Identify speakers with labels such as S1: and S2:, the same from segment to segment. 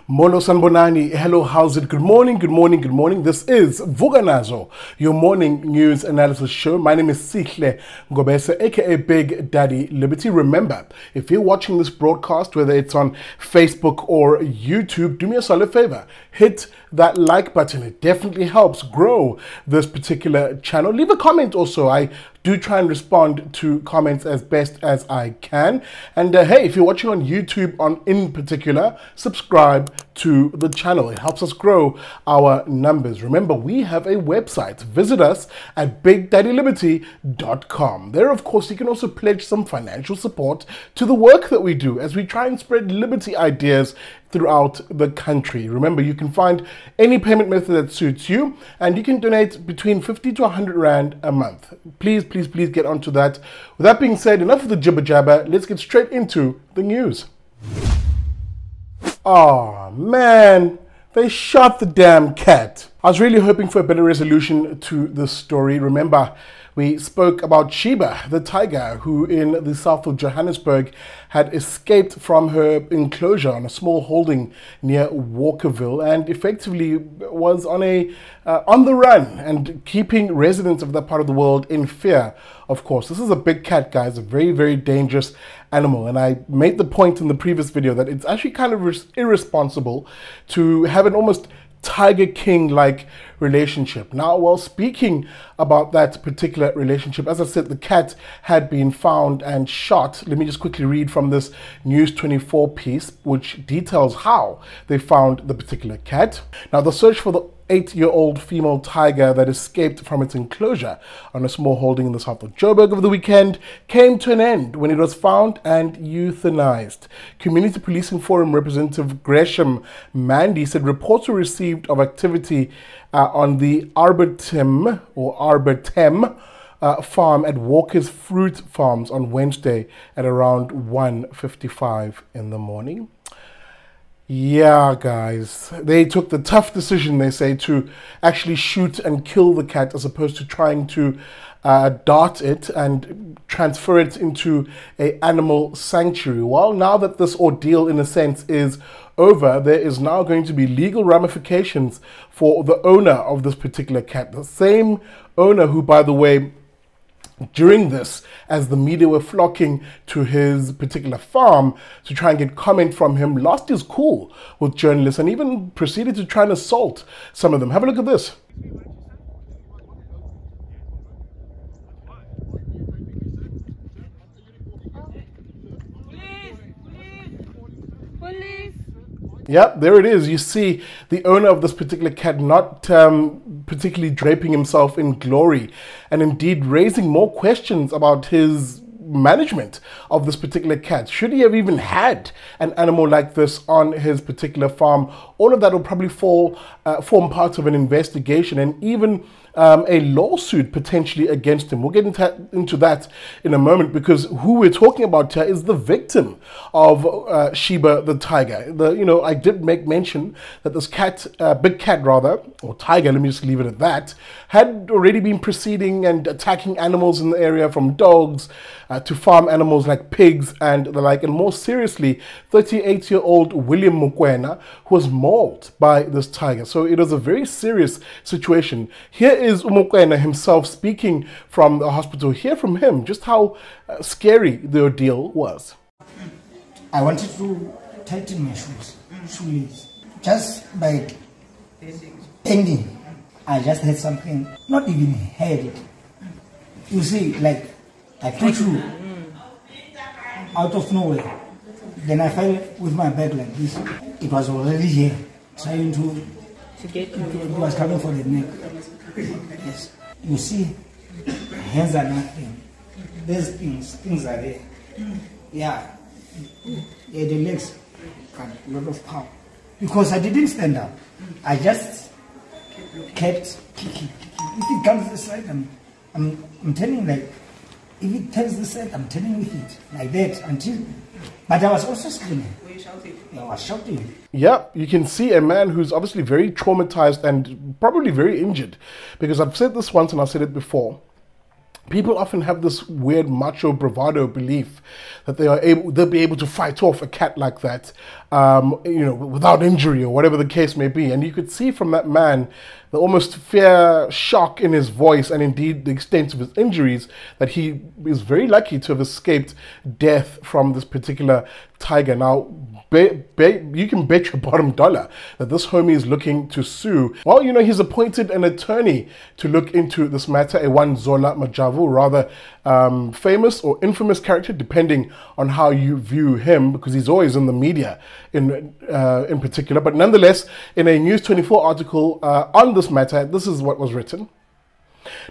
S1: Molo Sanbonani, hello, how's it? Good morning, good morning, good morning. This is Vuka Nazo, your morning news analysis show. My name is Sihle Ngobese, aka Big Daddy Liberty. Remember, if you're watching this broadcast, whether it's on Facebook or YouTube, do me a solid favor. Hit that like button. It definitely helps grow this particular channel. Leave a comment also. I do try and respond to comments as best as I can. And hey, if you're watching on YouTube in particular, subscribe to the channel. It helps us grow our numbers. Remember, we have a website. Visit us at bigdaddyliberty.com. There, of course, you can also pledge some financial support to the work that we do as we try and spread liberty ideas throughout the country. Remember, you can find any payment method that suits you, and you can donate between 50 to 100 Rand a month. Please get onto that. With that being said, enough of the jibber jabber. Let's get straight into the news. Oh man, they shot the damn cat. I was really hoping for a better resolution to this story. Remember, we spoke about Sheba, the tiger, who in the south of Johannesburg had escaped from her enclosure on a small holding near Walkerville and effectively was on the run and keeping residents of that part of the world in fear. Of course, this is a big cat, guys, a very, very dangerous animal. And I made the point in the previous video that it's actually kind of irresponsible to have an almost Tiger King-like relationship. Now, while speaking about that particular relationship, as I said, the cat had been found and shot. Let me just quickly read from this News 24 piece, which details how they found the particular cat. Now, the search for the 8-year-old female tiger that escaped from its enclosure on a small holding in the south of Joburg over the weekend came to an end when it was found and euthanized. Community Policing Forum representative Gresham Mandy said reports were received of activity on the Arboretum farm at Walker's Fruit Farms on Wednesday at around 1:55 in the morning. Yeah, guys, they took the tough decision, they say, to actually shoot and kill the cat as opposed to trying to dart it and transfer it into an animal sanctuary. Well, now that this ordeal, in a sense, is over, there is now going to be legal ramifications for the owner of this particular cat. The same owner who, by the way, during this, as the media were flocking to his particular farm to try and get comment from him, lost his cool with journalists and even proceeded to try and assault some of them. Have a look at this. Yep, there it is. You see the owner of this particular cat not particularly draping himself in glory and indeed raising more questions about his management of this particular cat. Should he have even had an animal like this on his particular farm? All of that will probably form part of an investigation and even a lawsuit potentially against him. We'll get into that in a moment, because who we're talking about here is the victim of Sheba the tiger. I did make mention that this cat, big cat rather, or tiger, let me just leave it at that, had already been proceeding and attacking animals in the area, from dogs to farm animals like pigs and the like. And more seriously, 38-year-old William Mokoena, who was mauled by this tiger. So it was a very serious situation. Here is Mokoena himself speaking from the hospital. Hear from him just how scary the ordeal was.
S2: I wanted to tighten my shoelace. Just by bending, I just had something, not even heard it. You see, like I put you out of nowhere. Then I fell with my back like this. It was already here, trying to get you. It was coming for the neck. Yes. You see, hands are nothing. There's things are there. Yeah. Yeah, the legs got a lot of power. Because I didn't stand up. I just kept kicking. If it comes this side, I'm turning like, if it turns this side, I'm turning with it. Like that until, but I was also screaming. Were you shouting? Yeah, I was shouting.
S1: Yeah, you can see a man who's obviously very traumatized and probably very injured. Because I've said this once and I've said it before. People often have this weird macho bravado belief that they'll be able to fight off a cat like that without injury or whatever the case may be. And you could see from that man the almost fear, shock in his voice, and indeed the extent of his injuries, that he is very lucky to have escaped death from this particular tiger. Now, you can bet your bottom dollar that this homie is looking to sue. Well, he's appointed an attorney to look into this matter, a one Zola Majavu, rather famous or infamous character, depending on how you view him, because he's always in the media in particular. But nonetheless, in a News 24 article on this matter, this is what was written.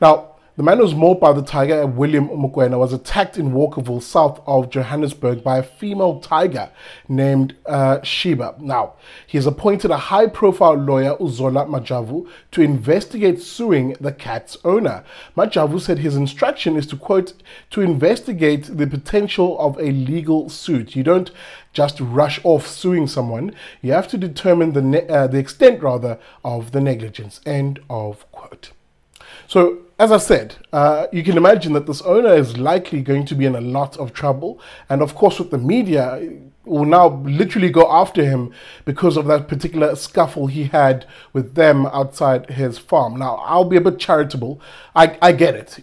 S1: Now, the man who was mauled by the tiger, William Mokoena, was attacked in Walkerville, south of Johannesburg, by a female tiger named Sheba. Now, he has appointed a high-profile lawyer, Uzola Majavu, to investigate suing the cat's owner. Majavu said his instruction is to, quote, to investigate the potential of a legal suit. You don't just rush off suing someone. You have to determine the extent, rather, of the negligence, end of quote. So, as I said, you can imagine that this owner is likely going to be in a lot of trouble. And of course, with the media, will now literally go after him because of that particular scuffle he had with them outside his farm. Now, I'll be a bit charitable. I get it,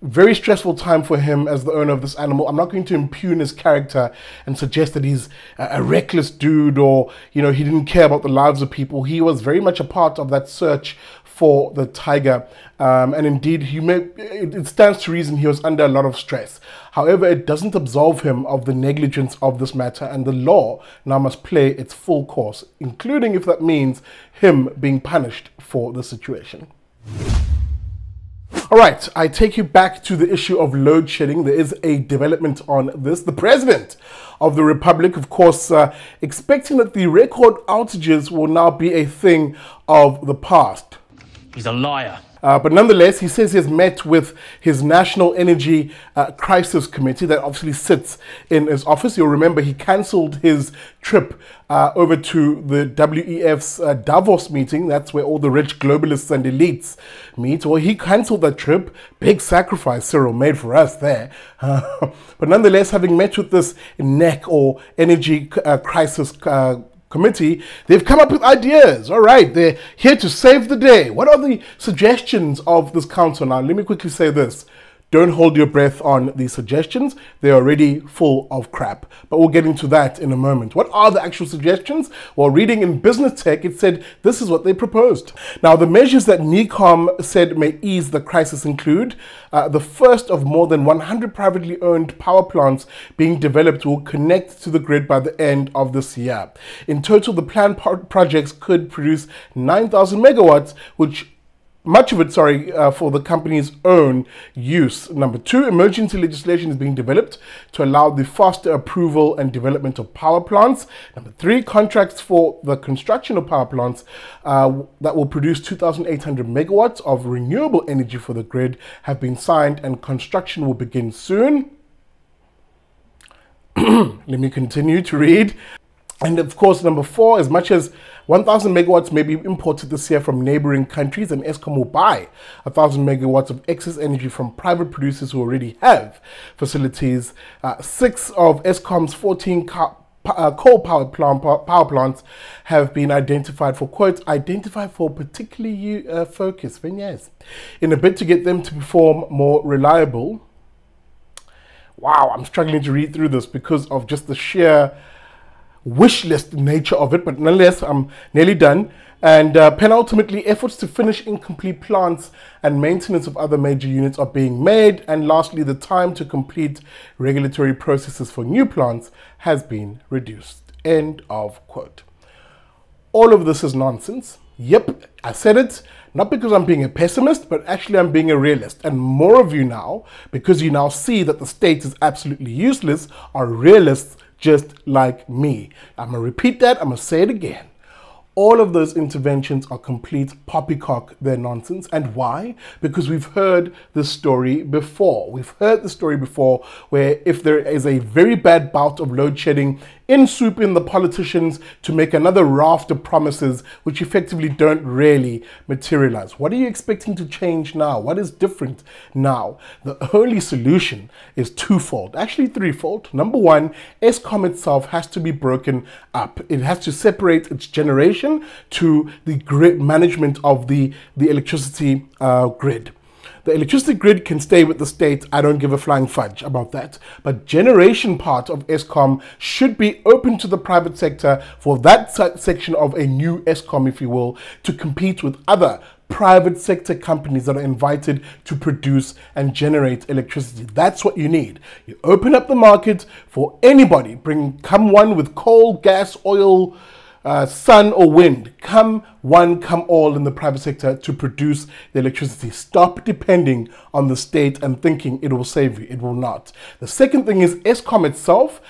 S1: very stressful time for him as the owner of this animal. I'm not going to impugn his character and suggest that he's a reckless dude or, he didn't care about the lives of people. He was very much a part of that search for the tiger, and indeed it stands to reason he was under a lot of stress. However, it doesn't absolve him of the negligence of this matter, and the law now must play its full course, including if that means him being punished for the situation. All right, I take you back to the issue of load shedding. There is a development on this. The president of the Republic, of course, expecting that the record outages will now be a thing of the past.
S3: He's a liar.
S1: But nonetheless, he says he has met with his National Energy Crisis Committee that obviously sits in his office. You'll remember he cancelled his trip over to the WEF's Davos meeting. That's where all the rich globalists and elites meet. Well, he cancelled that trip. Big sacrifice Cyril made for us there. But nonetheless, having met with this NEC or Energy Crisis Committee, they've come up with ideas. All right, they're here to save the day. What are the suggestions of this council? Now, let me quickly say this. Don't hold your breath on these suggestions. They're already full of crap. But we'll get into that in a moment. What are the actual suggestions? Well, reading in Business Tech, it said this is what they proposed. Now, the measures that NECOM said may ease the crisis include the first of more than 100 privately owned power plants being developed will connect to the grid by the end of this year. In total, the planned projects could produce 9,000 megawatts, which much of it, for the company's own use. Number two, emergency legislation is being developed to allow the faster approval and development of power plants. Number three, contracts for the construction of power plants that will produce 2,800 megawatts of renewable energy for the grid have been signed and construction will begin soon. Let me continue to read. And of course, number four, as much as 1,000 megawatts may be imported this year from neighboring countries, and Eskom will buy 1,000 megawatts of excess energy from private producers who already have facilities. 6 of Eskom's 14 coal-powered power plants have been identified for, quote, identified for particularly focus, in a bid to get them to perform more reliable. Wow, I'm struggling to read through this because of just the sheer wish list nature of it, but nonetheless, I'm nearly done. And penultimately, efforts to finish incomplete plants and maintenance of other major units are being made. And lastly, the time to complete regulatory processes for new plants has been reduced. End of quote. All of this is nonsense. Yep, I said it, not because I'm being a pessimist, but actually I'm being a realist. And more of you now, because you now see that the state is absolutely useless, are realists just like me. I'm going to repeat that. I'm going to say it again. All of those interventions are complete poppycock. They're nonsense. And why? Because we've heard this story before. We've heard the story before where if there is a very bad bout of load shedding in swoop in the politicians to make another raft of promises which effectively don't really materialize. What are you expecting to change now? What is different now? The only solution is twofold, actually threefold. Number one, Eskom itself has to be broken up. It has to separate its generation to the grid management of the electricity grid. The electricity grid can stay with the state. I don't give a flying fudge about that. But generation part of Eskom should be open to the private sector for that section of a new Eskom, if you will, to compete with other private sector companies that are invited to produce and generate electricity. That's what you need. You open up the market for anybody. Come one with coal, gas, oil, sun or wind. Come one, come all in the private sector to produce the electricity. Stop depending on the state and thinking it will save you. It will not. The second thing is Eskom itself,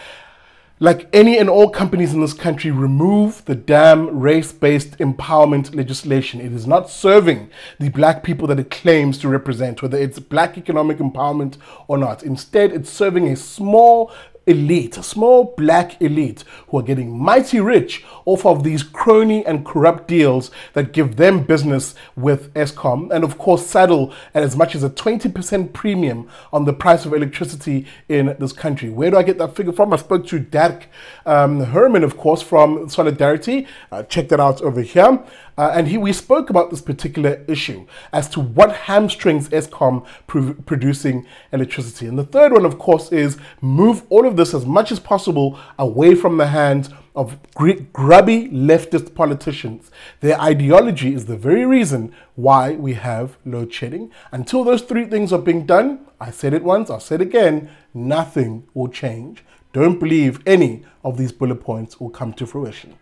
S1: like any and all companies in this country, remove the damn race-based empowerment legislation. It is not serving the black people that it claims to represent, whether it's black economic empowerment or not. Instead, it's serving a small elite, a small black elite who are getting mighty rich off of these crony and corrupt deals that give them business with Eskom, and of course saddle at as much as a 20% premium on the price of electricity in this country. Where do I get that figure from? I spoke to Dirk Herman, of course, from Solidarity. Check that out over here. And we spoke about this particular issue as to what hamstrings Eskom producing electricity. And the third one, of course, is move all of this as much as possible away from the hands of grubby leftist politicians. Their ideology is the very reason why we have load shedding. Until those three things are being done, I said it once, I'll say it again, nothing will change. Don't believe any of these bullet points will come to fruition.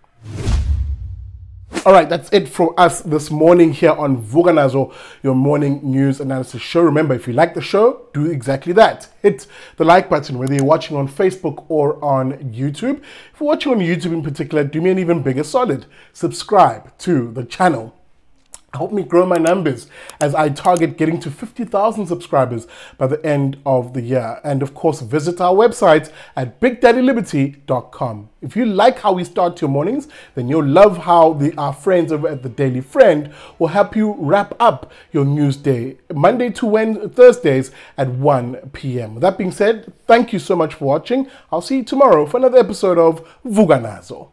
S1: All right, that's it for us this morning here on Vuka Nazo, your morning news analysis show. Remember, if you like the show, do exactly that. Hit the like button, whether you're watching on Facebook or on YouTube. If you're watching on YouTube in particular, do me an even bigger solid. Subscribe to the channel. Help me grow my numbers as I target getting to 50,000 subscribers by the end of the year. And of course, visit our website at bigdaddyliberty.com. If you like how we start your mornings, then you'll love how our friends over at the Daily Friend will help you wrap up your news day, Monday to Thursdays at 1 p.m. With that being said, thank you so much for watching. I'll see you tomorrow for another episode of Vuka Nazo.